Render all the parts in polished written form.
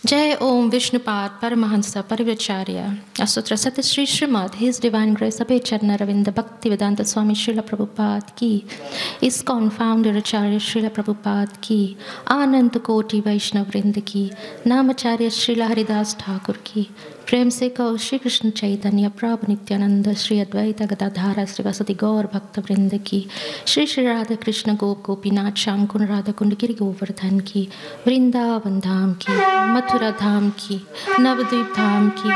Jai Om Vishnupad Paramahansa Parivracharya Asutra Sati Sri Srimad His Divine Grace Abhay Charna Ravinda Bhaktivedanta Swami Srila Prabhupada Ki ISKCON Founder Acharya Srila Prabhupada Ki Anant Koti Vaishnav Vrinda Ki Namacharya Srila Haridas Thakur Ki Prem Se Kaur Shri Krishna Chaitanya Prabhu Nityananda Shri Advaita Gadadhara Shri Vasati Gaur Bhakta Vrinda Ki Shri Shri Radha Krishna Gop Gopinath Sham Kun Radha Kund Giri Govardhan Ki Vrindavan Dham Ki Mathura Dham Ki Navadvip Dham Ki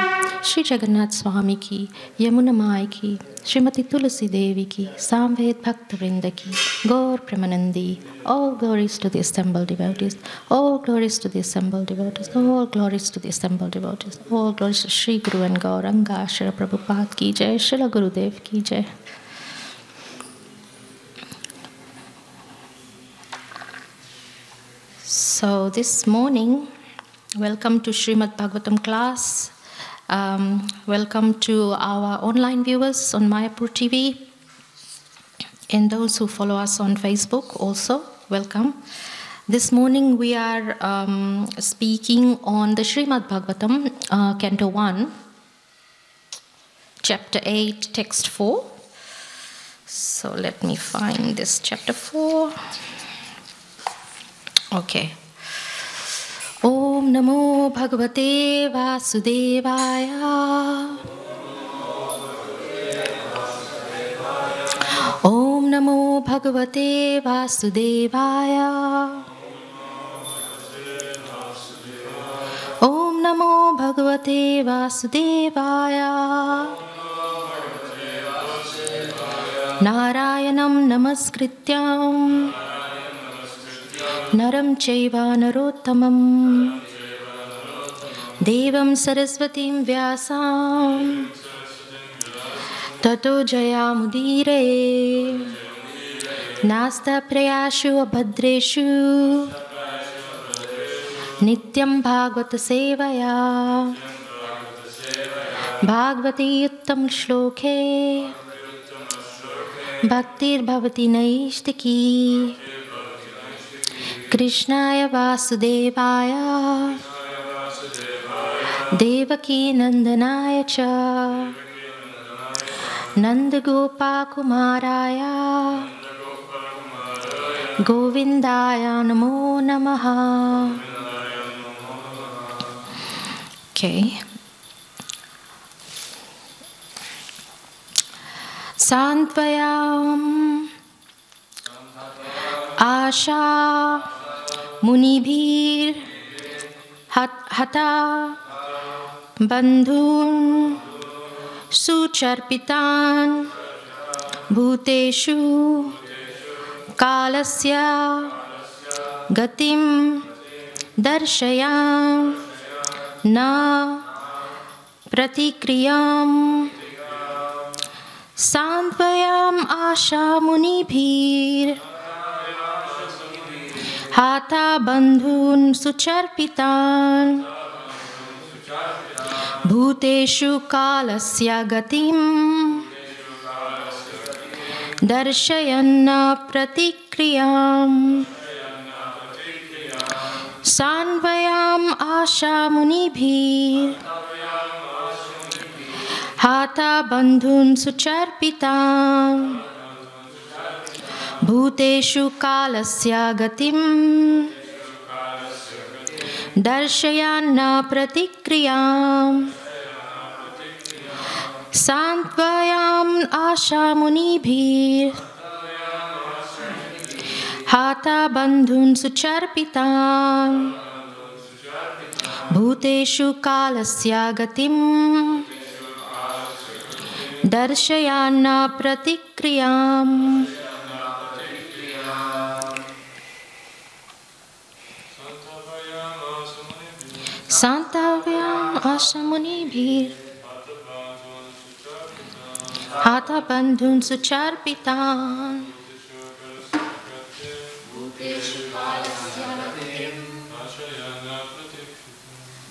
Shri Jagannath Swami Ki Yamuna Mai Ki Srimati Tulasi Devi Ki Samved Bhakta Vrinda Ki Gaur Premanandi. All glories to the assembled devotees. All glories to the assembled devotees. All glories to the assembled devotees. All glories to Shri Guru and Gauranga Shri Prabhupada Ki Jai. Srila Gurudev Ki Jai. So this morning, welcome to Srimad Bhagvatam class. Welcome to our online viewers on Mayapur TV and those who follow us on Facebook also. Welcome. This morning we are speaking on the Srimad Bhagvatam, Canto 1, Chapter 8, Text 4. So let me find this Chapter 4. Okay. Om Namo Bhagavate Vasudevaya. Om Namo Bhagavate Vasudevaya. Om Namo Bhagavate Vasudevaya. Narayanam Namaskrityam Naram Chaiva Narottamam Devam Saraswatim Vyasam Tato Jayamudire Nasta Prayashu Abhadreshu Nityam Bhagavata Sevaya Bhagavati Uttam Shloke Bhaktir Bhavati Naishtaki Krishnaya Vasudevaya Devaki Nandanaya Cha Nanda Gopa Kumaraya Govindaya Namo Namaha. Okay. Santvayam Asha Munibhir Hata Bandhun Sucharpitan Bhuteshu Kalasya Gatim Darshayam Na Pratikriyam Santvayam Asha Munibhir Hata Bandhun Sucharpitan Bhuteshu Kalasya Gatim Darshayanna Pratikriyam Sanvayam Asha Munibhir Hata Bandhun Sucharpitam Bhuteshu Kalasya Gatim Darshayanna Pratikriyam Santvayam Asha Munibhir Hata Bandhun Sucharpitam Bhuteshu Kalasya Gatim Darshayanna Pratikriyam. Santavyam Ashamunibhir Hata Bandhun Sucharpitan Bhuteshu Kalasya Gatim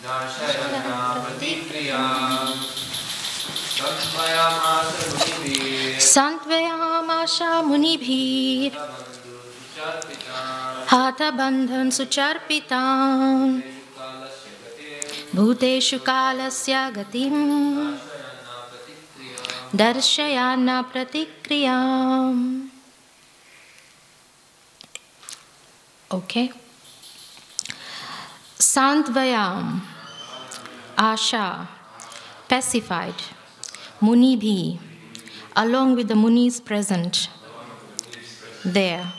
Darshayanna Pratikriyam Santvayam Asha Munibhir Hatha bandhan sucharpitam bhuteshu kalasya gatim darshayana pratikriyam. Okay. Santvayam, Asha, pacified. Munibhi, along with the munis present there.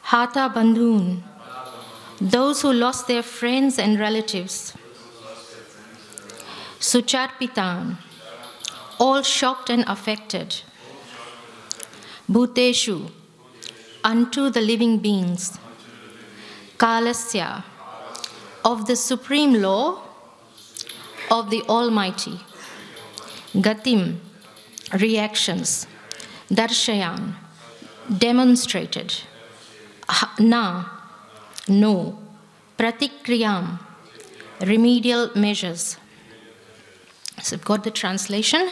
Hatha bandhun, those who lost their friends and relatives. Sucharpitan, all shocked and affected. Bhuteshu, unto the living beings. Kalasya, of the supreme law of the Almighty. Gatim, reactions. Darshayan, demonstrated. Na, no. Pratikriyam, remedial measures. So we've got the translation.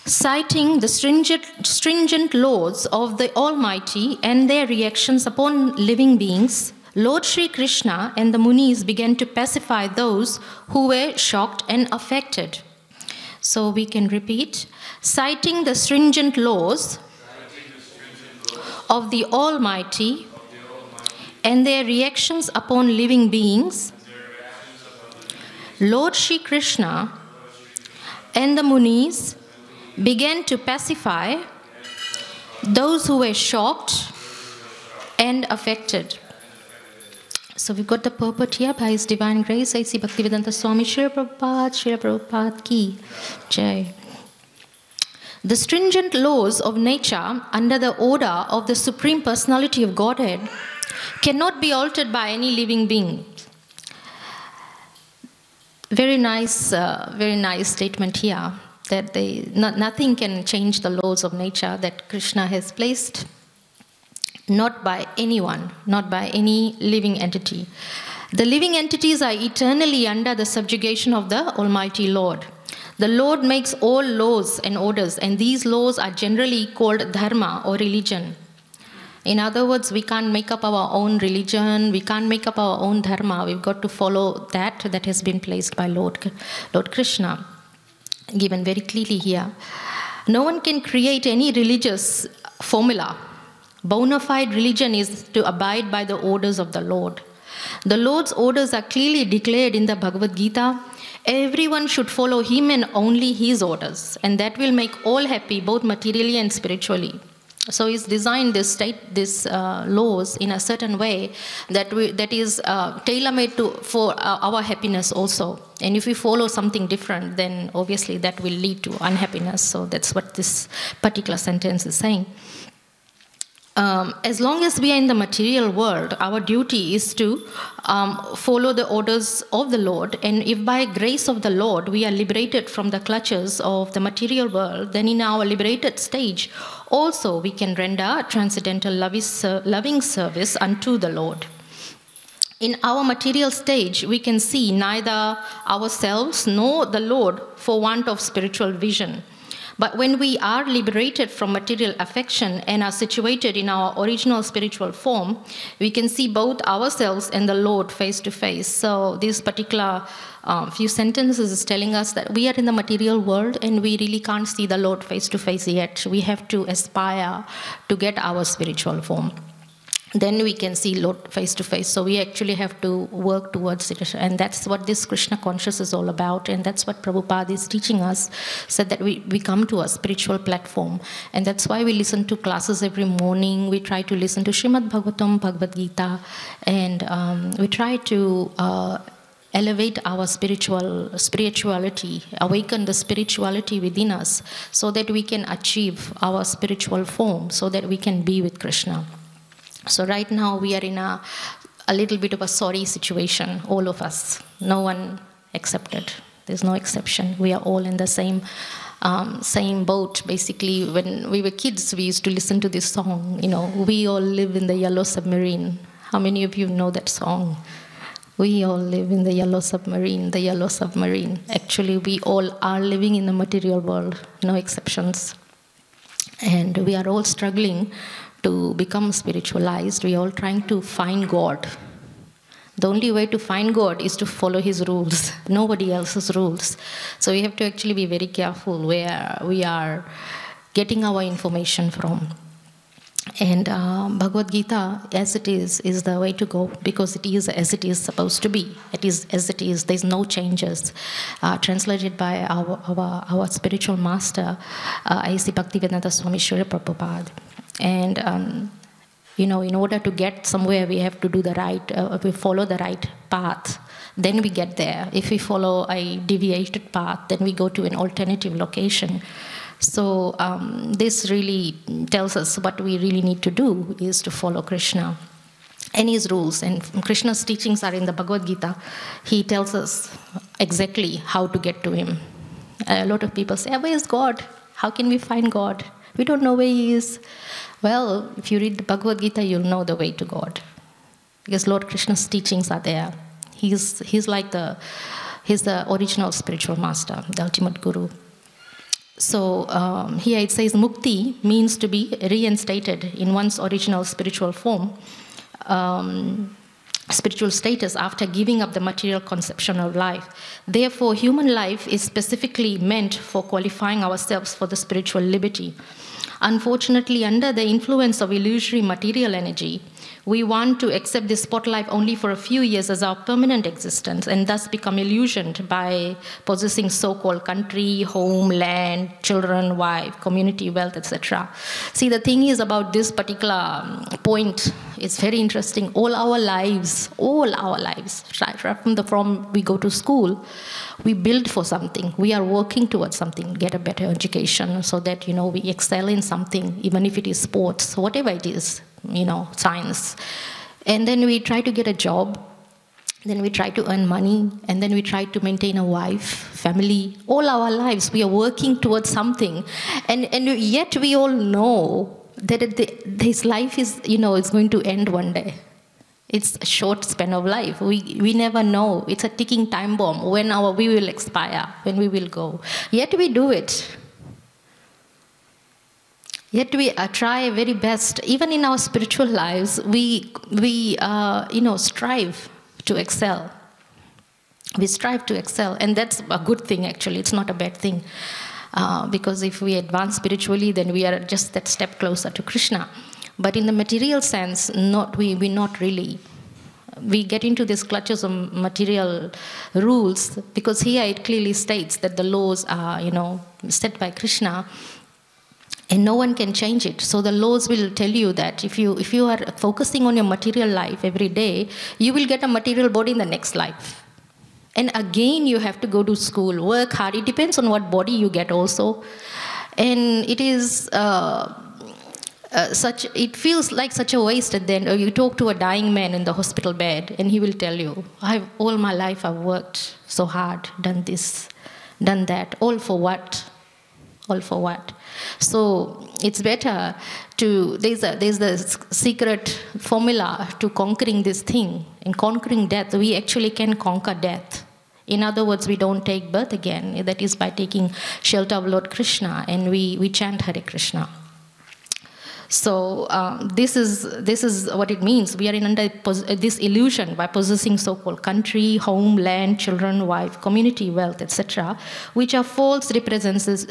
Citing the stringent laws of the Almighty and their reactions upon living beings, Lord Sri Krishna and the Munis began to pacify those who were shocked and affected. So we can repeat. Citing the stringent laws of the Almighty and their reactions upon living beings, Lord Sri Krishna and the Munis began to pacify those who were shocked and affected. So we've got the purport here by His Divine Grace, A.C. Bhaktivedanta Swami Srila Prabhupada Ki Jai. The stringent laws of nature under the order of the Supreme Personality of Godhead cannot be altered by any living being. Very nice statement here, that nothing can change the laws of nature that Krishna has placed. Not by anyone, not by any living entity. The living entities are eternally under the subjugation of the Almighty Lord. The Lord makes all laws and orders, and these laws are generally called dharma or religion. In other words, we can't make up our own religion, we can't make up our own dharma. We've got to follow that has been placed by Lord Krishna, given very clearly here. No one can create any religious formula. Bona fide religion is to abide by the orders of the Lord. The Lord's orders are clearly declared in the Bhagavad Gita. Everyone should follow Him and only His orders, and that will make all happy, both materially and spiritually. So He's designed these laws in a certain way that is tailor-made for our happiness also. And if we follow something different, then obviously that will lead to unhappiness. So that's what this particular sentence is saying. As long as we are in the material world, our duty is to follow the orders of the Lord. And if by grace of the Lord we are liberated from the clutches of the material world, then in our liberated stage, also we can render transcendental loving service unto the Lord. In our material stage, we can see neither ourselves nor the Lord for want of spiritual vision. But when we are liberated from material affection and are situated in our original spiritual form, we can see both ourselves and the Lord face to face. So this particular few sentences is telling us that we are in the material world and we really can't see the Lord face to face yet. We have to aspire to get our spiritual form. Then we can see Lord face to face. So we actually have to work towards it. And that's what this Krishna consciousness is all about. And that's what Prabhupada is teaching us, so that we come to a spiritual platform. And that's why we listen to classes every morning. We try to listen to Srimad Bhagvatam, Bhagavad Gita. And we try to elevate our spirituality, awaken the spirituality within us, so that we can achieve our spiritual form, so that we can be with Krishna. So right now we are in a little bit of a sorry situation, all of us. No one accepted. There's no exception. We are all in the same boat. Basically, when we were kids, we used to listen to this song, we all live in the yellow submarine. How many of you know that song? We all live in the yellow submarine, the yellow submarine. Actually, we all are living in the material world, no exceptions. And we are all struggling to become spiritualized. We are all trying to find God. The only way to find God is to follow His rules, nobody else's rules. So we have to actually be very careful where we are getting our information from. And Bhagavad Gita, as it is the way to go, because it is as it is supposed to be. It is as it is. There's no changes. Translated by our spiritual master, A.C. Bhaktivedanta Swami Srila Prabhupada. And in order to get somewhere, we have to do the right. We follow the right path. Then we get there. If we follow a deviated path, then we go to an alternative location. So this really tells us what we really need to do is to follow Krishna and his rules. And Krishna's teachings are in the Bhagavad Gita. He tells us exactly how to get to him. A lot of people say, where is God? How can we find God? We don't know where he is. Well, if you read the Bhagavad Gita, you'll know the way to God. Because Lord Krishna's teachings are there. He's the original spiritual master, the ultimate guru. So here it says mukti means to be reinstated in one's original spiritual form, spiritual status after giving up the material conception of life. Therefore, human life is specifically meant for qualifying ourselves for the spiritual liberty. Unfortunately, under the influence of illusory material energy, we want to accept this spot life only for a few years as our permanent existence and thus become illusioned by possessing so-called country, home, land, children, wife, community, wealth, etc. See, the thing is about this particular point, it's very interesting. All our lives, right from we go to school, we build for something. We are working towards something, get a better education so that, we excel in something, even if it is sports, whatever it is. Science. And then we try to get a job, then we try to earn money, and then we try to maintain a wife, family. All our lives, we are working towards something. And yet we all know that this life is, it's going to end one day. It's a short span of life. We never know. It's a ticking time bomb when we will expire, when we will go. Yet we do it. Yet we try very best. Even in our spiritual lives, we strive to excel. We strive to excel, and that's a good thing. Actually, it's not a bad thing, because if we advance spiritually, then we are just that step closer to Krishna. But in the material sense, we not really. We get into these clutches of material rules because here it clearly states that the laws are, set by Krishna. And no one can change it. So the laws will tell you that if you are focusing on your material life every day, you will get a material body in the next life. And again, you have to go to school, work hard. It depends on what body you get also. And it is it feels like such a waste at the end. Or you talk to a dying man in the hospital bed, and he will tell you, all my life I've worked so hard, done this, done that. All for what? All for what? So it's better there's the secret formula to conquering this thing. In conquering death, we actually can conquer death. In other words, we don't take birth again. That is by taking shelter of Lord Krishna, and we chant Hare Krishna. So this is what it means. We are under this illusion by possessing so-called country, home, land, children, wife, community, wealth, etc., which are false representations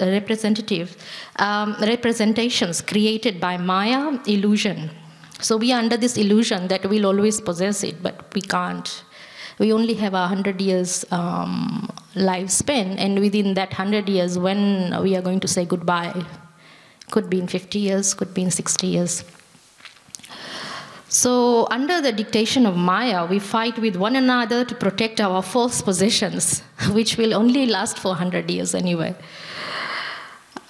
created by Maya illusion. So we are under this illusion that we'll always possess it, but we can't. We only have 100 years lifespan, and within that 100 years, when we are going to say goodbye? Could be in 50 years, could be in 60 years. So under the dictation of Maya, we fight with one another to protect our false possessions, which will only last for 100 years anyway.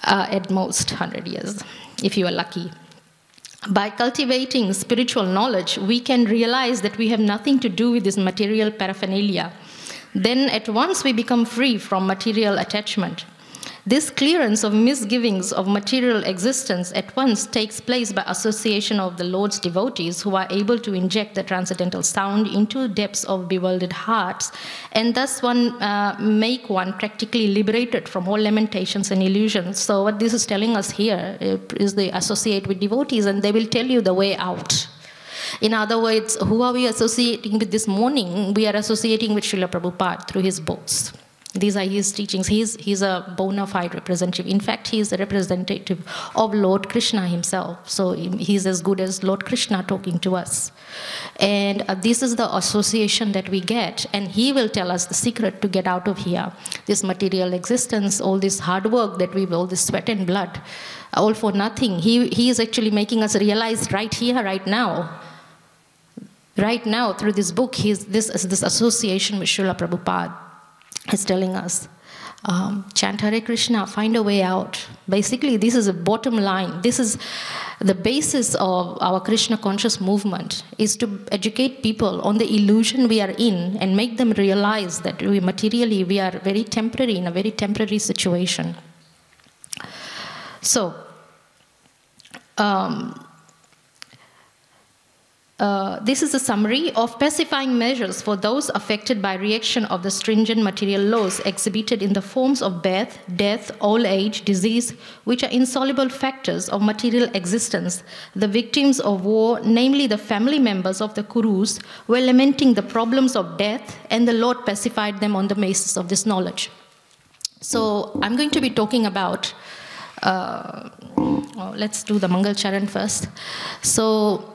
At most 100 years, if you are lucky. By cultivating spiritual knowledge, we can realize that we have nothing to do with this material paraphernalia. Then at once we become free from material attachment. This clearance of misgivings of material existence at once takes place by association of the Lord's devotees who are able to inject the transcendental sound into depths of bewildered hearts, and thus make one practically liberated from all lamentations and illusions. So what this is telling us here is they associate with devotees and they will tell you the way out. In other words, who are we associating with this morning? We are associating with Srila Prabhupada through his books. These are his teachings. He's a bona fide representative. In fact, he is a representative of Lord Krishna himself. So he's as good as Lord Krishna talking to us. And this is the association that we get. And he will tell us the secret to get out of here. This material existence, all this hard work that we will, all this sweat and blood, all for nothing. He is actually making us realize right here, right now. Right now, through this book, this association with Srila Prabhupada is telling us, chant Hare Krishna, find a way out. Basically, this is a bottom line. This is the basis of our Krishna conscious movement, is to educate people on the illusion we are in and make them realize that we are very temporary, in a very temporary situation. So, this is a summary of pacifying measures for those affected by reaction of the stringent material laws exhibited in the forms of birth, death, old age, disease, which are insoluble factors of material existence. The victims of war, namely the family members of the Kurus, were lamenting the problems of death, and the Lord pacified them on the basis of this knowledge. So I'm going to be talking about, let's do the Mangal Charan first. So,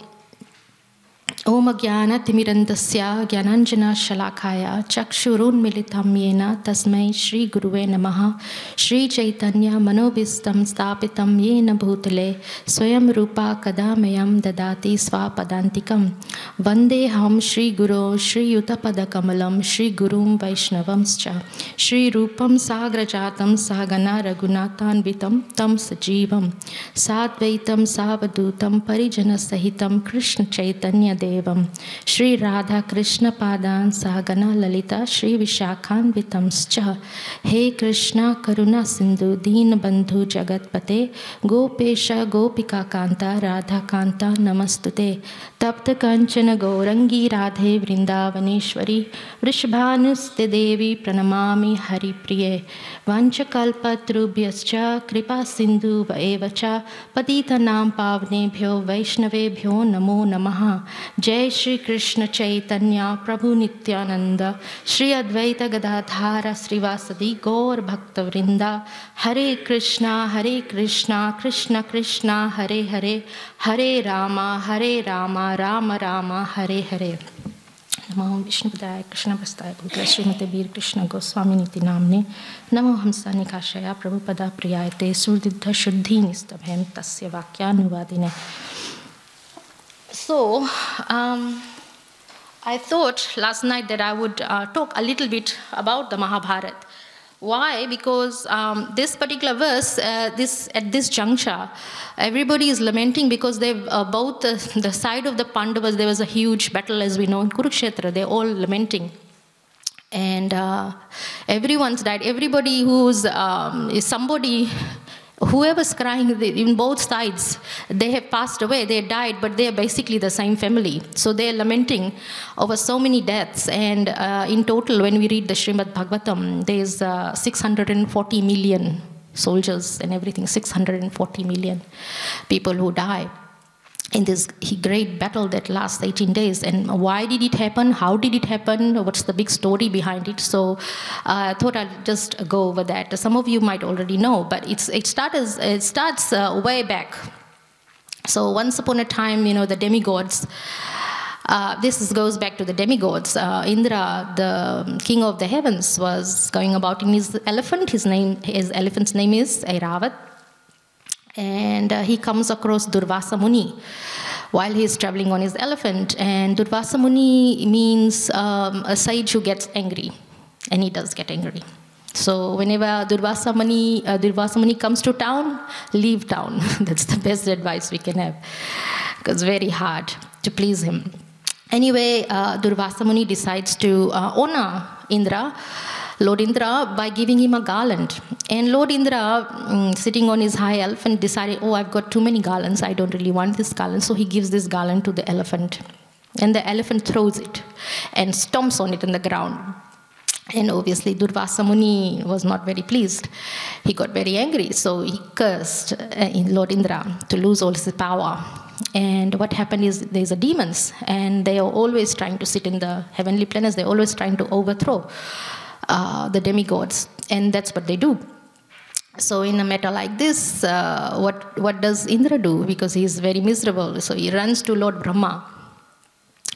Om Jnana Timirandasya Jnananjana Shalakaya Chakshurunmilitam Yena Tasmai Shri Guruve Namaha Shri Chaitanya Manobhistam Stapitam Yena Bhutale Swayam Rupa Kadamayam Dadati Swapadantikam Vande Ham Shri Guru Shri Yutapada Kamalam Shri Gurum Vaishnavamscha Shri Rupam Sagrajatam Sagana Raghunathanvitam Tam Sajivam Sadvaitam Savadutam Parijana Sahitam Krishna Chaitanya Devam Shri Radha Krishna Padan Sagana Lalita Shri Vishakhanvitamscha He Krishna Karuna Sindhu Deen Bandhu Jagatpate Gopesha Gopika Kanta Radha Kanta Namastute Tapta Kanchana Gaurangi Radhe Vrindavaneshwari Vrishabhanuste Devi Pranamami Hari Priye Vanchakalpa Trubhyascha Kripa Sindhu Vaevacha Patitanam Pavnebhyo Vaishnavebhyo Namo Namaha Jai Shri Krishna Chaitanya Prabhu Nityananda Shri Advaita Gadadhara Srivasadi Gaur Bhakta Vrinda Hare Krishna Krishna Krishna Hare Hare Hare Rama Rama Rama Hare Hare Namo Vishnu Padaya Krishna Prastaya Bhutale Srimate Bir Krishna Goswami Niti Namne Namo Hamsa Nikashaya Prabhupada Priyayate Surdidha Shuddhi Nistabhem Tasya Vakyanuvadine. So, I thought last night that I would talk a little bit about the Mahabharata. Why? Because this particular verse, at this juncture, everybody is lamenting because they've both the side of the Pandavas, there was a huge battle, as we know, in Kurukshetra. They're all lamenting. And everyone's died. Everybody who's is somebody... Whoever's crying in both sides, they have passed away, they died, but they are basically the same family. So they are lamenting over so many deaths. And in total, when we read the Srimad Bhagvatam, there's 640 million soldiers and everything, 640 million people who die in this great battle that lasts 18 days. And why did it happen? How did it happen? What's the big story behind it? So I thought I'd just go over that. Some of you might already know, but it starts way back. So once upon a time, the demigods, this goes back to the demigods. Indra, the king of the heavens, was going about in his elephant. His elephant's name is Airavat. And he comes across Durvasa Muni while he's traveling on his elephant. And Durvasa Muni means a sage who gets angry. And he does get angry. So whenever Durvasa Muni comes to town, leave town. That's the best advice we can have. Because it's very hard to please him. Anyway, Durvasa Muni decides to honor Indra Lord Indra by giving him a garland. And Lord Indra, sitting on his high elephant, decided, oh, I've got too many garlands. I don't really want this garland. So he gives this garland to the elephant. And the elephant throws it and stomps on it in the ground. And obviously Durvasa Muni was not very pleased. He got very angry. So he cursed Lord Indra to lose all his power. And what happened is there's a demons, and they are always trying to sit in the heavenly planets. They're always trying to overthrow the demigods, and that's what they do. So in a matter like this, what does Indra do? Because he's very miserable. So he runs to Lord Brahma.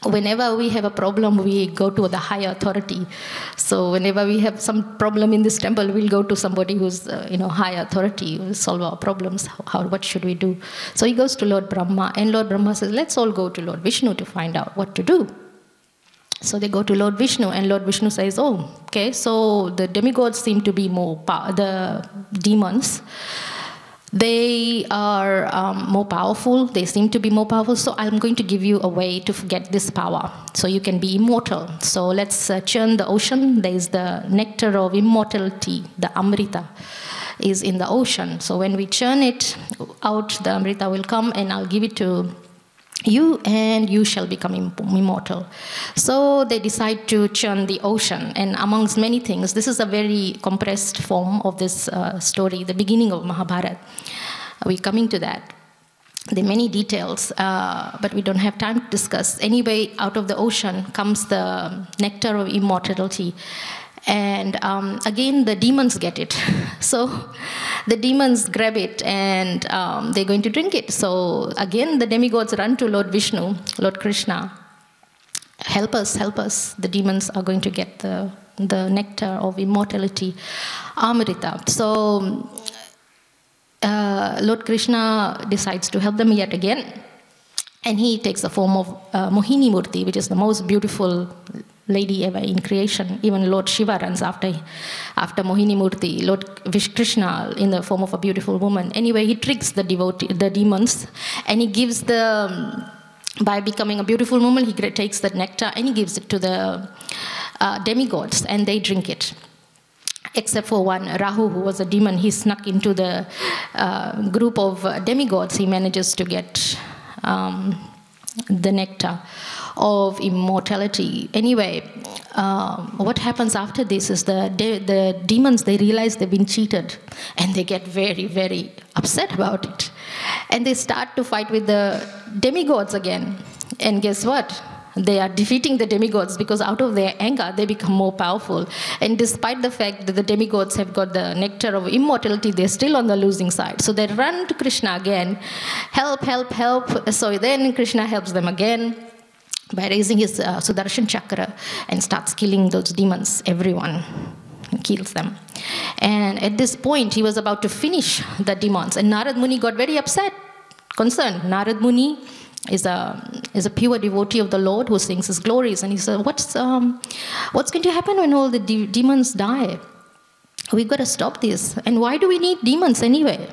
Whenever we have a problem, we go to the higher authority. So whenever we have some problem in this temple, we'll go to somebody who's, higher authority, who will solve our problems. What should we do? So he goes to Lord Brahma, and Lord Brahma says, let's all go to Lord Vishnu to find out what to do. So they go to Lord Vishnu, and Lord Vishnu says, oh, okay, so the demigods seem to be the demons. They are more powerful. They seem to be more powerful. So I'm going to give you a way to get this power so you can be immortal. So let's churn the ocean. There is the nectar of immortality, the Amrita is in the ocean. So when we churn it out, the Amrita will come, and I'll give it to you, and you shall become immortal. So they decide to churn the ocean, and amongst many things, this is a very compressed form of this story, the beginning of Mahabharata. We're coming to that. There are many details, but we don't have time to discuss. Anyway, out of the ocean comes the nectar of immortality. And again, the demons get it. So the demons grab it, and they're going to drink it. So again, the demigods run to Lord Vishnu, Lord Krishna. Help us, help us. The demons are going to get the nectar of immortality, Amrita. So Lord Krishna decides to help them yet again. And he takes the form of Mohini Murti, which is the most beautiful lady ever in creation. Even Lord Shiva runs after Mohini Murti, Lord Krishna in the form of a beautiful woman. Anyway, he tricks the demons, and he gives by becoming a beautiful woman, he takes the nectar and he gives it to the demigods, and they drink it. Except for one, Rahu, who was a demon, he snuck into the group of demigods. He manages to get the nectar of immortality. Anyway, what happens after this is the demons, they realize they've been cheated, and they get very, very upset about it. And they start to fight with the demigods again. And guess what? They are defeating the demigods because out of their anger, they become more powerful. And despite the fact that the demigods have got the nectar of immortality, they're still on the losing side. So they run to Krishna again. Help, help, help. So then Krishna helps them again by raising his Sudarshan Chakra and starts killing those demons, everyone. He kills them. And at this point, he was about to finish the demons. And Narad Muni got very upset, concerned. Narad Muni is a pure devotee of the Lord who sings his glories. And he said, what's going to happen when all the demons die? We've got to stop this. And why do we need demons anyway?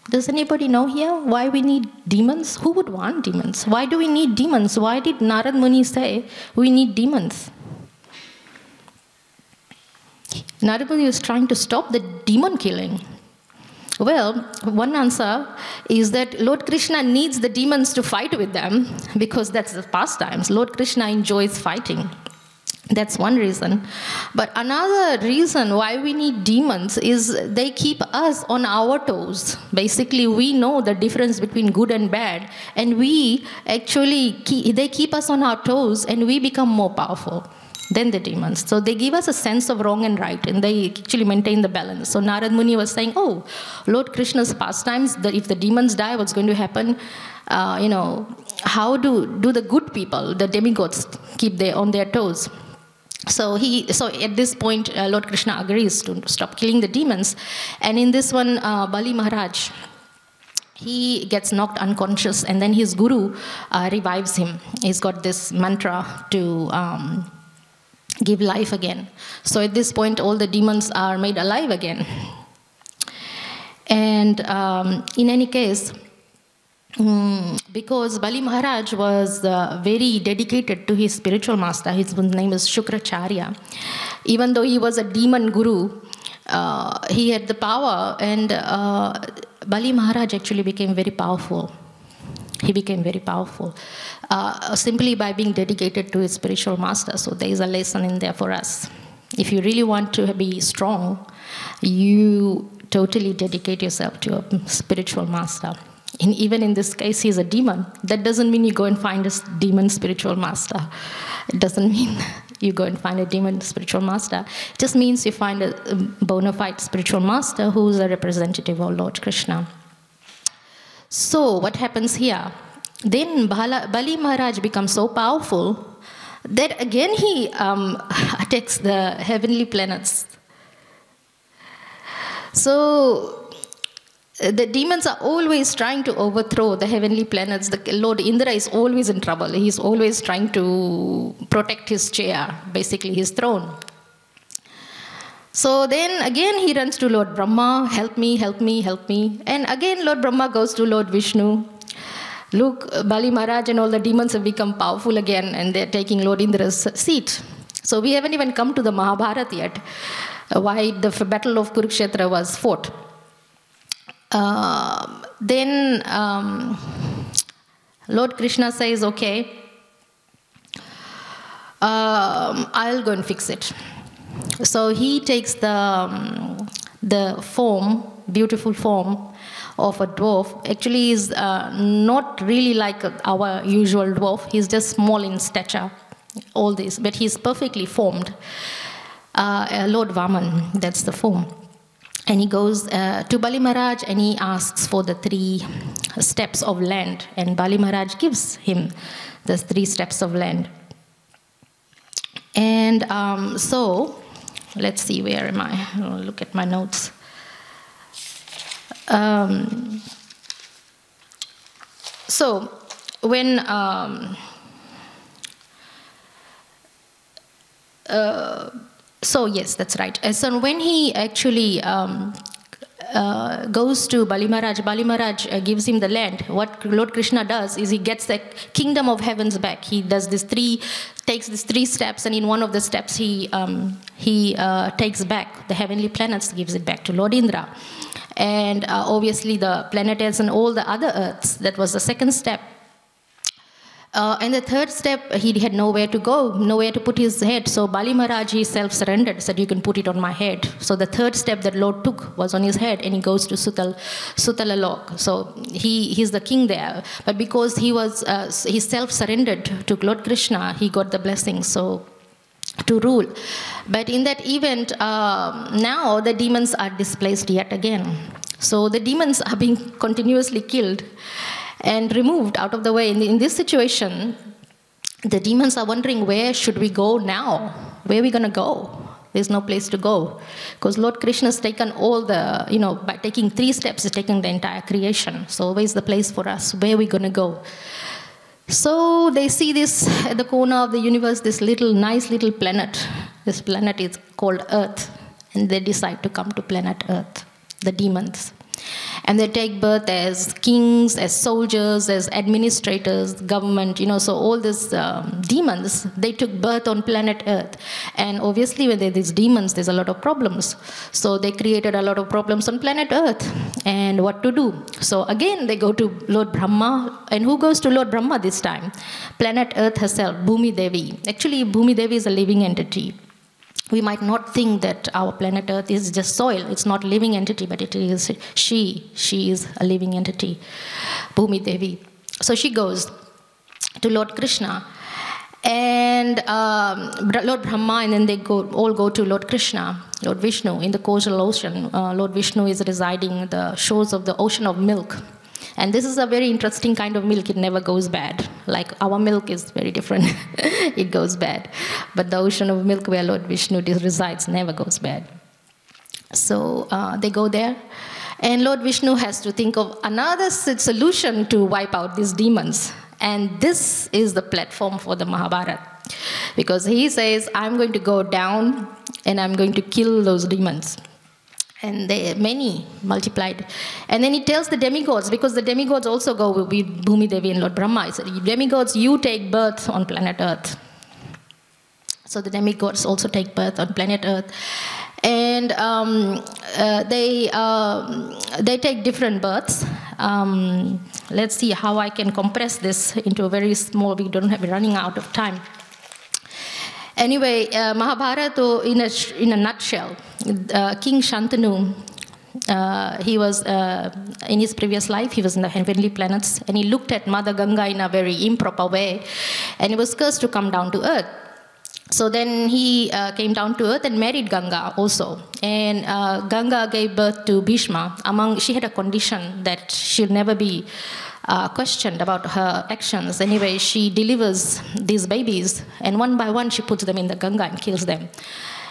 Does anybody know here why we need demons? Who would want demons? Why do we need demons? Why did Narad Muni say we need demons? Narad Muni was trying to stop the demon killing. Well, one answer is that Lord Krishna needs the demons to fight with them because that's the pastimes. Lord Krishna enjoys fighting. That's one reason. But another reason why we need demons is they keep us on our toes. Basically, we know the difference between good and bad, and they keep us on our toes, and we become more powerful than the demons. So they give us a sense of wrong and right, and they actually maintain the balance. So Narad Muni was saying, oh, Lord Krishna's pastimes, if the demons die, what's going to happen? How do the good people, the demigods, keep on their toes? So at this point, Lord Krishna agrees to stop killing the demons. And in this one, Bali Maharaj, he gets knocked unconscious, and then his guru revives him. He's got this mantra to give life again. So at this point, all the demons are made alive again. And in any case, because Bali Maharaj was very dedicated to his spiritual master. His name is Shukracharya. Even though he was a demon guru, he had the power, and Bali Maharaj actually became very powerful. He became very powerful simply by being dedicated to his spiritual master. So there is a lesson in there for us. If you really want to be strong, you totally dedicate yourself to a spiritual master. And even in this case, he's a demon. That doesn't mean you go and find a demon spiritual master. It doesn't mean you go and find a demon spiritual master. It just means you find a bona fide spiritual master who's a representative of Lord Krishna. So what happens here? Then Bali Maharaj becomes so powerful that again he attacks the heavenly planets. So the demons are always trying to overthrow the heavenly planets. The Lord Indra is always in trouble. He's always trying to protect his chair, basically his throne. So then again he runs to Lord Brahma, help me, help me, help me. And again Lord Brahma goes to Lord Vishnu. Look, Bali Maharaj and all the demons have become powerful again, and they're taking Lord Indra's seat. So we haven't even come to the Mahabharata yet, why the battle of Kurukshetra was fought. Then Lord Krishna says, okay, I'll go and fix it. So he takes the form, beautiful form of a dwarf. Actually is not really like our usual dwarf. He's just small in stature, all this, but he's perfectly formed. Lord Vaman, that's the form. And he goes to Bali Maharaj and he asks for the 3 steps of land. And Bali Maharaj gives him the 3 steps of land. And so, let's see, where am I? I'll look at my notes. So, when so yes, that's right. So when he actually goes to Bali Maharaj gives him the land. What Lord Krishna does is he gets the kingdom of heavens back. He does takes these 3 steps, and in one of the steps he takes back the heavenly planets, gives it back to Lord Indra. And obviously the planets and all the other earths, that was the 2nd step. And the 3rd step, he had nowhere to go, nowhere to put his head. So Bali Maharaj, he self-surrendered, said, you can put it on my head. So the 3rd step that Lord took was on his head, and he goes to Sutala Lok. So he's the king there. But because he self-surrendered to Lord Krishna, he got the blessing so to rule. But in that event, now the demons are displaced yet again. So the demons are being continuously killed and removed out of the way. In this situation, the demons are wondering, where should we go now? Where are we going to go? There's no place to go. Because Lord Krishna has taken all the, by taking 3 steps, he's taken the entire creation. So where's the place for us? Where are we going to go? So they see this at the corner of the universe, this nice little planet. This planet is called Earth. And they decide to come to planet Earth, the demons. And they take birth as kings, as soldiers, as administrators, government, so all these demons, they took birth on planet Earth. And obviously when there are these demons, there's a lot of problems. So they created a lot of problems on planet Earth. And what to do? So again, they go to Lord Brahma. And who goes to Lord Brahma this time? Planet Earth herself, Bhumi Devi. Actually, Bhumi Devi is a living entity. We might not think that our planet Earth is just soil. It's not a living entity, but it is she. She is a living entity, Bhumi Devi. So she goes to Lord Krishna and Lord Brahma, and then they all go to Lord Krishna, Lord Vishnu, in the coastal ocean. Lord Vishnu is residing in the shores of the ocean of milk. And this is a very interesting kind of milk. It never goes bad. Like our milk is very different. It goes bad. But the ocean of milk where Lord Vishnu resides never goes bad. So they go there. And Lord Vishnu has to think of another solution to wipe out these demons. And this is the platform for the Mahabharata. Because he says, I'm going to go down and I'm going to kill those demons. And many multiplied. And then he tells the demigods, because the demigods also go with Bhumi Devi and Lord Brahma. He said, demigods, you take birth on planet Earth. So the demigods also take birth on planet Earth. And they take different births. Let's see how I can compress this into a very small, we're running out of time. Anyway, Mahabharata, in a nutshell, King Shantanu, he was, in his previous life, he was in the heavenly planets, and he looked at Mother Ganga in a very improper way, and he was cursed to come down to earth. So then he came down to earth and married Ganga also. And Ganga gave birth to Bhishma. She had a condition that she'll never be questioned about her actions. Anyway, she delivers these babies, and one by one she puts them in the Ganga and kills them.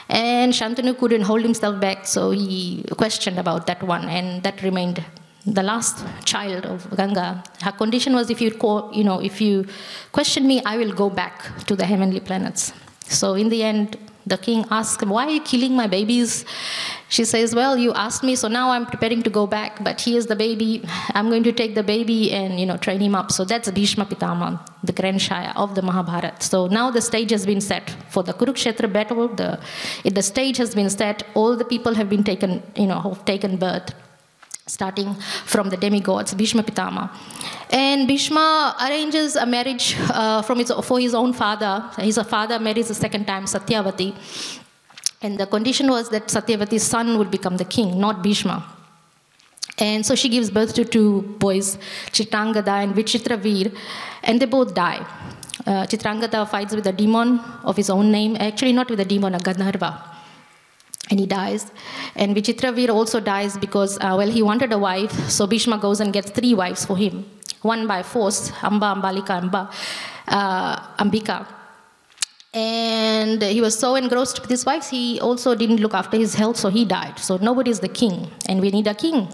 And Shantanu couldn't hold himself back, so he questioned about that one, and that remained the last child of Ganga. Her condition was, if you question me, I will go back to the heavenly planets. So in the end, the king asked him, why are you killing my babies? She says, well, you asked me, so now I'm preparing to go back, but here's the baby. I'm going to take the baby and, train him up. So that's Bhishma Pitama, the grandchild of the Mahabharata. So now the stage has been set for the Kurukshetra battle. The stage has been set. All the people have been taken, have taken birth, starting from the demigods, Bhishma Pitama. And Bhishma arranges a marriage for his own father. His father marries a second time, Satyavati. And the condition was that Satyavati's son would become the king, not Bhishma. And so she gives birth to two boys, Chitrangada and Vichitravir, and they both die. Chitrangada fights with a demon of his own name, actually not with a demon, a Gandharva. And he dies. And Vichitravir also dies because, he wanted a wife, so Bhishma goes and gets 3 wives for him. One by force, Ambika. And he was so engrossed with his wives, he also didn't look after his health, so he died. So nobody is the king, and we need a king.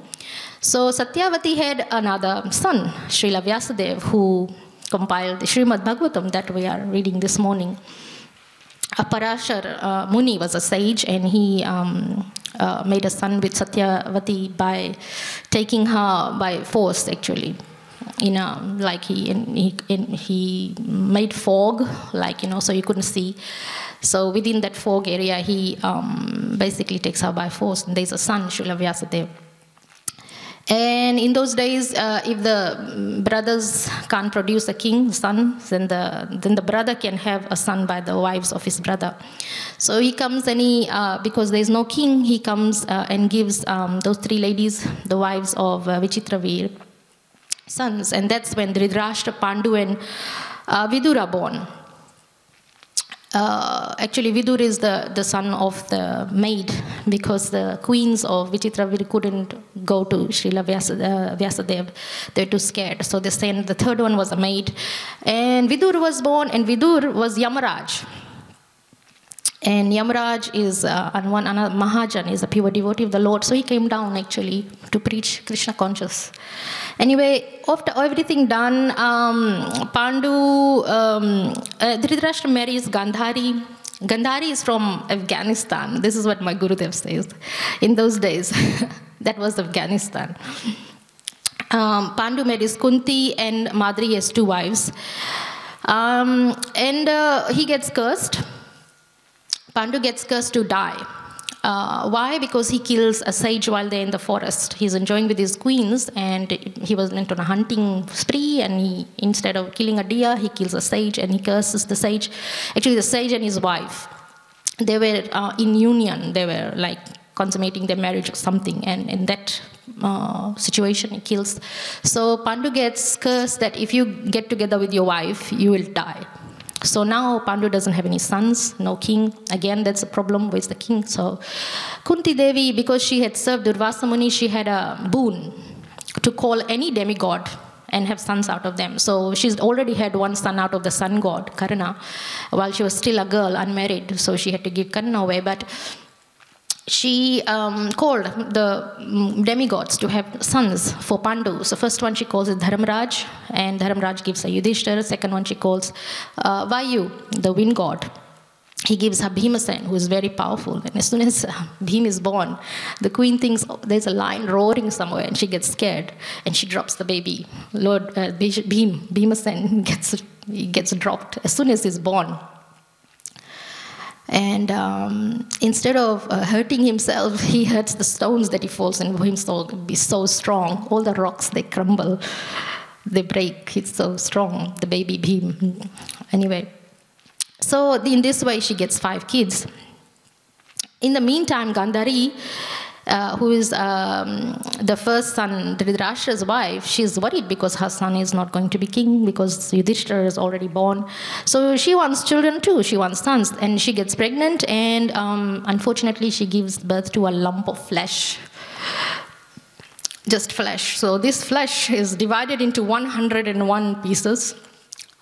So Satyavati had another son, Srila Vyasadeva, who compiled the Srimad Bhagvatam that we are reading this morning. Parashar Muni was a sage, and he made a son with Satyavati by taking her by force, actually. He made fog, so you couldn't see. So within that fog area, he basically takes her by force, and there's a son, Srila Vyasadeva. And in those days, if the brothers can't produce a king, son, then the brother can have a son by the wives of his brother. So he comes and because there is no king, he comes and gives those 3 ladies, the wives of Vichitravir, sons. And that's when Dhritarashtra, Pandu and Vidura born. Actually, Vidur is the son of the maid, because the queens of Vichitravir couldn't go to Srila Vyasadeva. They were too scared. So they sent, the third one was a maid. And Vidur was born, and Vidur was Yamaraj. And Yamaraj is another Mahajan, is a pure devotee of the Lord. So he came down actually to preach Krishna conscious. Anyway, after everything done, Dhritarashtra marries Gandhari. Gandhari is from Afghanistan. This is what my Gurudev says. In those days, that was Afghanistan. Pandu marries Kunti, and Madri has 2 wives. He gets cursed. Pandu gets cursed to die. Why? Because he kills a sage while they're in the forest. He's enjoying with his queens, and he went on a hunting spree, and instead of killing a deer, he kills a sage, and he curses the sage. Actually, the sage and his wife, they were in union. They were consummating their marriage or something, and in that situation, he kills. So Pandu gets cursed that if you get together with your wife, you will die. So now Pandu doesn't have any sons, no king. Again, that's a problem with the king. So Kunti Devi, because she had served Durvasa Muni, she had a boon to call any demigod and have sons out of them. So she's already had 1 son out of the sun god, Karna, while she was still a girl, unmarried. So she had to give Karna away. But she called the demigods to have sons for Pandu. So first one she calls it Dharamraj, and Dharamraj gives a Yudhishthira. Second one she calls Vayu, the wind god. he gives her Bhimasen, who is very powerful. And as soon as Bhim is born, the queen thinks, oh, there's a lion roaring somewhere, and she gets scared, and she drops the baby. Lord Bhimasen gets dropped as soon as he's born. And instead of hurting himself, he hurts the stones that he falls, and Bhim's will be so strong. All the rocks, they crumble, they break. He's so strong, the baby Bhim. Anyway. So in this way, she gets 5 kids. In the meantime, Gandhari, who is the first son, Dhritarashtra's wife, she's worried because her son is not going to be king because Yudhishthira is already born. So she wants children too. She wants sons. And she gets pregnant, and unfortunately, she gives birth to a lump of flesh. Just flesh. So this flesh is divided into 101 pieces.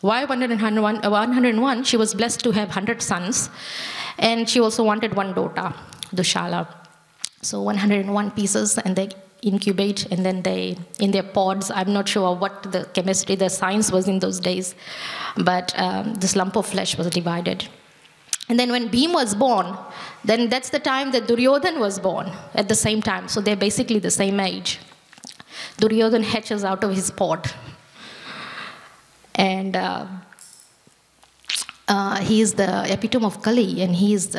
Why 101? She was blessed to have 100 sons, and she also wanted one daughter, Dushala. So 101 pieces, and they incubate, and then they, in their pods, I'm not sure what the chemistry, the science was in those days, but this lump of flesh was divided. And then when Bhim was born, then that's the time that Duryodhan was born, at the same time. So they're basically the same age. Duryodhan hatches out of his pod. And he is the epitome of Kali, and he's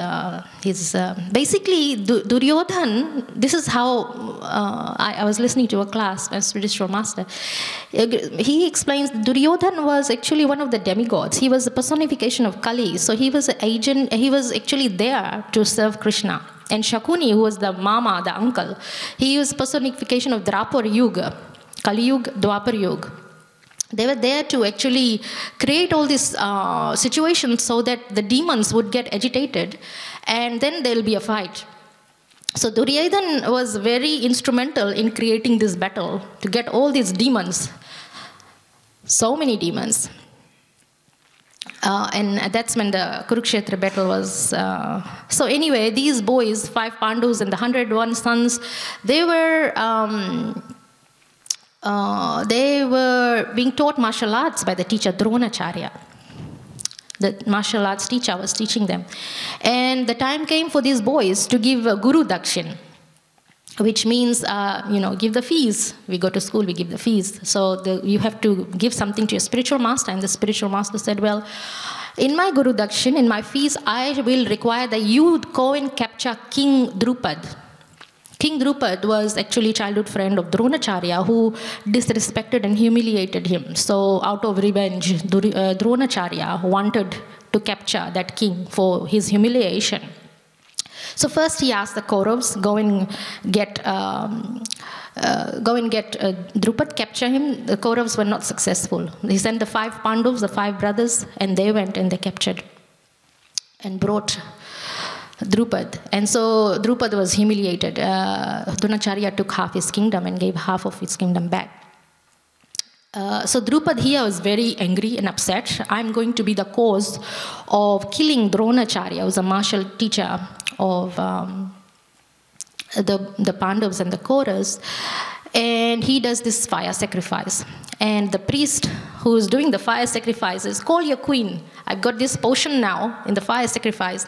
basically Duryodhan. This is how I was listening to a class, a spiritual master. He explains Duryodhan was actually one of the demigods. He was the personification of Kali, so he was an agent. He was actually there to serve Krishna. And Shakuni, who was the mama, the uncle, he was personification of Dwapar Yuga, Kali Yuga, Dwapar Yuga. They were there to actually create all these situations so that the demons would get agitated, and then there will be a fight. So Duryodhan was very instrumental in creating this battle to get all these demons, so many demons. And that's when the Kurukshetra battle was. So anyway, these boys, 5 Pandus and the 101 sons, they were being taught martial arts by the teacher Dronacharya. The martial arts teacher was teaching them. And the time came for these boys to give Guru Dakshin, which means, give the fees. We go to school, we give the fees. So you have to give something to your spiritual master. And the spiritual master said, well, in my Guru Dakshin, in my fees, I will require that you go and capture King Drupad. King Drupad was actually a childhood friend of Dronacharya, who disrespected and humiliated him. So out of revenge, Dronacharya wanted to capture that king for his humiliation. So first he asked the Kauravas, go and get Drupad, capture him. The Kauravas were not successful. He sent the 5 Pandavas, the 5 brothers, and they went and they captured and brought Drupad. And so Drupad was humiliated. Dronacharya took half his kingdom and gave half of his kingdom back. So Drupad here was very angry and upset. I'm going to be the cause of killing Dronacharya, who was a martial teacher of the Pandavas and the Kauravas. And he does this fire sacrifice. And the priest who is doing the fire sacrifice says, call your queen. I've got this potion now in the fire sacrifice.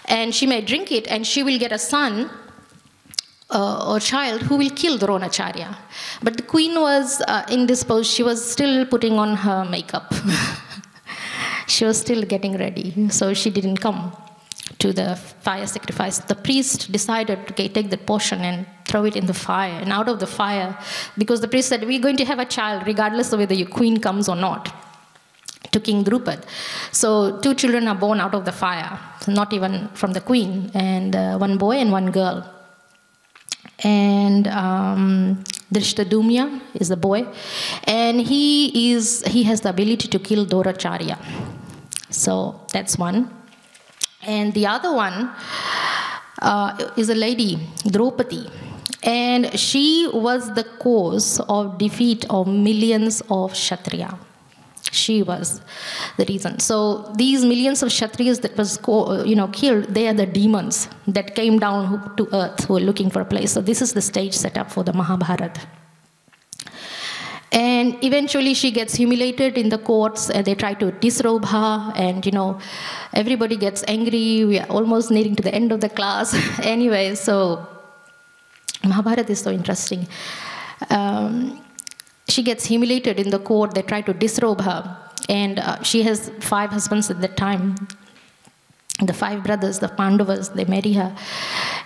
And she may drink it, and she will get a son or child who will kill Dronacharya. But the queen was indisposed. She was still putting on her makeup. She was still getting ready. So she didn't come to the fire sacrifice. The priest decided to take the potion and throw it in the fire. And out of the fire, because the priest said, we're going to have a child regardless of whether your queen comes or not, to King Drupad. So 2 children are born out of the fire, not even from the queen, and 1 boy and 1 girl. And Drishtadumya is the boy, and he has the ability to kill Dronacharya. So that's one. And the other one is a lady, Draupadi. And she was the cause of defeat of millions of Kshatriya. She was the reason. So these millions of Kshatriyas that was killed, they are the demons that came down to earth who were looking for a place. So this is the stage set up for the Mahabharata. And eventually she gets humiliated in the courts, and they try to disrobe her, and everybody gets angry. We are almost nearing to the end of the class. Anyway, so Mahabharata is so interesting. She gets humiliated in the court. They try to disrobe her, and she has 5 husbands at that time. The 5 brothers, the Pandavas, they marry her.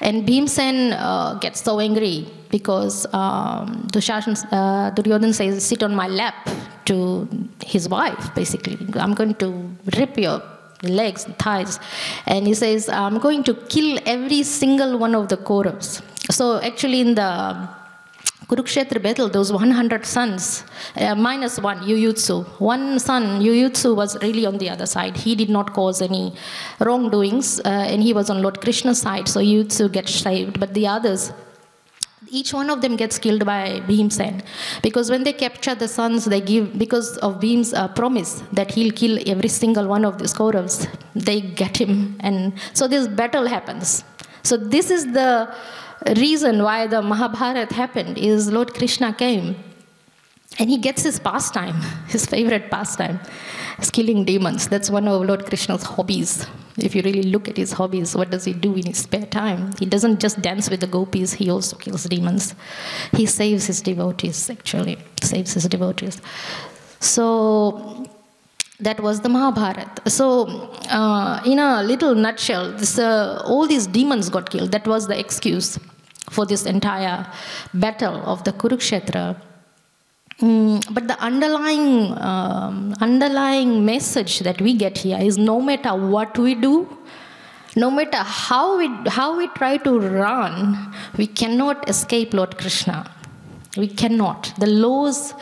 And Bhimsen gets so angry because Duryodhana says, sit on my lap, to his wife, basically. I'm going to rip your legs and thighs. And he says, I'm going to kill every single one of the Kauravas. So actually in the Kurukshetra battle, those 100 sons, minus one, Yuyutsu. One son, Yuyutsu, was really on the other side. He did not cause any wrongdoings, and he was on Lord Krishna's side, so Yuyutsu gets saved. But the others, each one of them gets killed by Bhimsen. Because when they capture the sons, they give, because of Bhim's promise that he'll kill every single one of these Kauravas, they get him. And so this battle happens. So this is the reason why the Mahabharata happened, is Lord Krishna came and he gets his pastime, his favorite pastime, is killing demons. That's one of Lord Krishna's hobbies. If you really look at his hobbies, what does he do in his spare time? He doesn't just dance with the gopis, he also kills demons. He saves his devotees, actually, saves his devotees. So that was the Mahabharata. So, in a little nutshell, all these demons got killed. That was the excuse for this entire battle of the Kurukshetra. But the underlying message that we get here is, no matter what we do, no matter how we try to run, we cannot escape Lord Krishna. We cannot. The laws,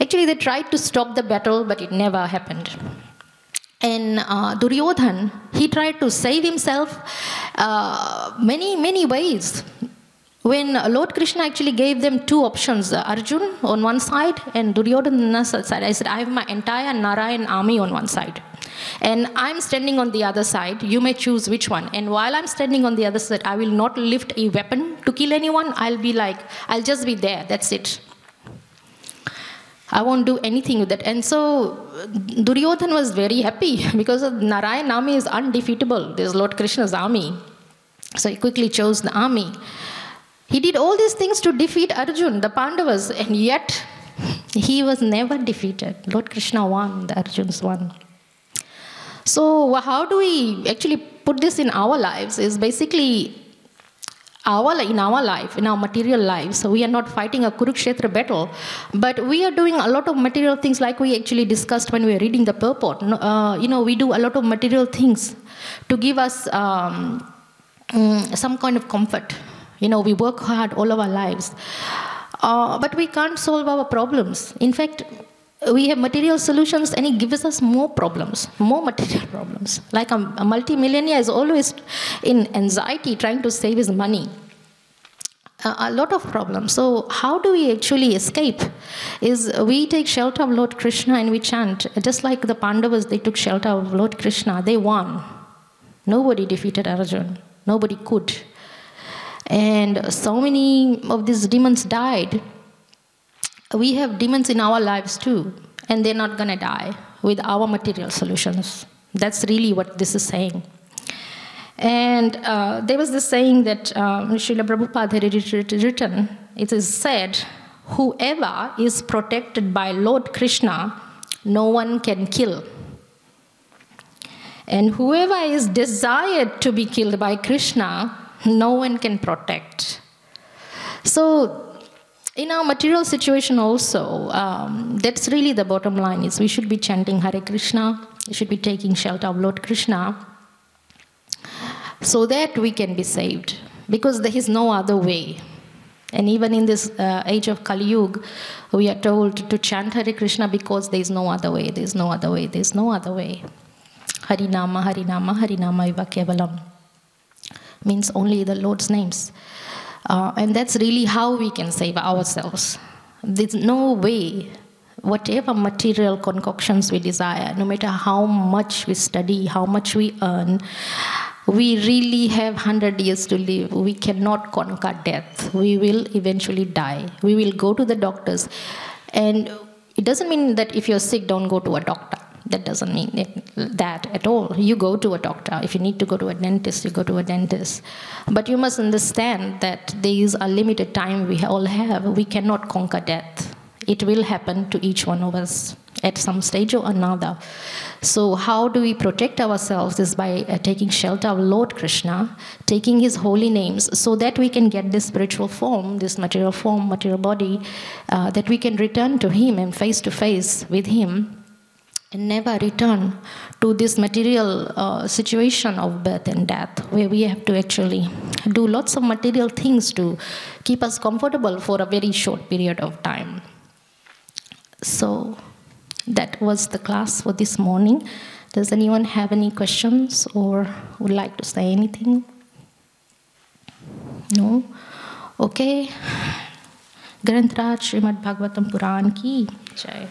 actually they tried to stop the battle, but it never happened. And Duryodhana, he tried to save himself many ways. When Lord Krishna actually gave them 2 options, Arjun on one side and Duryodhana on the other side. I said, I have my entire Narayan army on one side. And I'm standing on the other side. You may choose which one. And while I'm standing on the other side, I will not lift a weapon to kill anyone. I'll just be there. That's it. I won't do anything with it. And so Duryodhana was very happy because Narayan army is undefeatable. There's Lord Krishna's army. So he quickly chose the army. He did all these things to defeat Arjun, the Pandavas, and yet he was never defeated. Lord Krishna won, the Arjuns won. So how do we actually put this in our lives is basically in our life, in our material lives. So we are not fighting a Kurukshetra battle, but we are doing a lot of material things like we actually discussed when we were reading the purport. We do a lot of material things to give us some kind of comfort. We work hard all of our lives, but we can't solve our problems. In fact, we have material solutions and it gives us more problems, more material problems. Like a multimillionaire is always in anxiety trying to save his money. A lot of problems. So how do we actually escape? Is we take shelter of Lord Krishna and we chant. Just like the Pandavas, they took shelter of Lord Krishna. They won. Nobody defeated Arjun. Nobody could. And so many of these demons died. We have demons in our lives too, and they're not going to die with our material solutions. That's really what this is saying. And there was this saying that Srila Prabhupada had written. It is said, whoever is protected by Lord Krishna, no one can kill. And whoever is desired to be killed by Krishna, no one can protect. So in our material situation also, that's really the bottom line is we should be chanting Hare Krishna, we should be taking shelter of Lord Krishna so that we can be saved, because there is no other way. And even in this age of Kali Yuga, we are told to chant Hare Krishna because there is no other way, there is no other way, there is no other way. Harinama, Harinama, Harinama iva kevalam. Means only the Lord's names. And that's really how we can save ourselves. There's no way, whatever material concoctions we desire, no matter how much we study, how much we earn, we really have 100 years to live. We cannot conquer death. We will eventually die. We will go to the doctors. And it doesn't mean that if you're sick, don't go to a doctor. That doesn't mean that at all. You go to a doctor. If you need to go to a dentist, you go to a dentist. But you must understand that there is a limited time we all have. We cannot conquer death. It will happen to each one of us at some stage or another. So how do we protect ourselves is by taking shelter of Lord Krishna, taking his holy names, so that we can get this spiritual form, this material form, material body, that we can return to him and face to face with him, and never return to this material situation of birth and death, where we have to actually do lots of material things to keep us comfortable for a very short period of time. So that was the class for this morning. Does anyone have any questions or would like to say anything? No? Okay. Granth Raj Srimad Bhagvatam Puran ki Jai.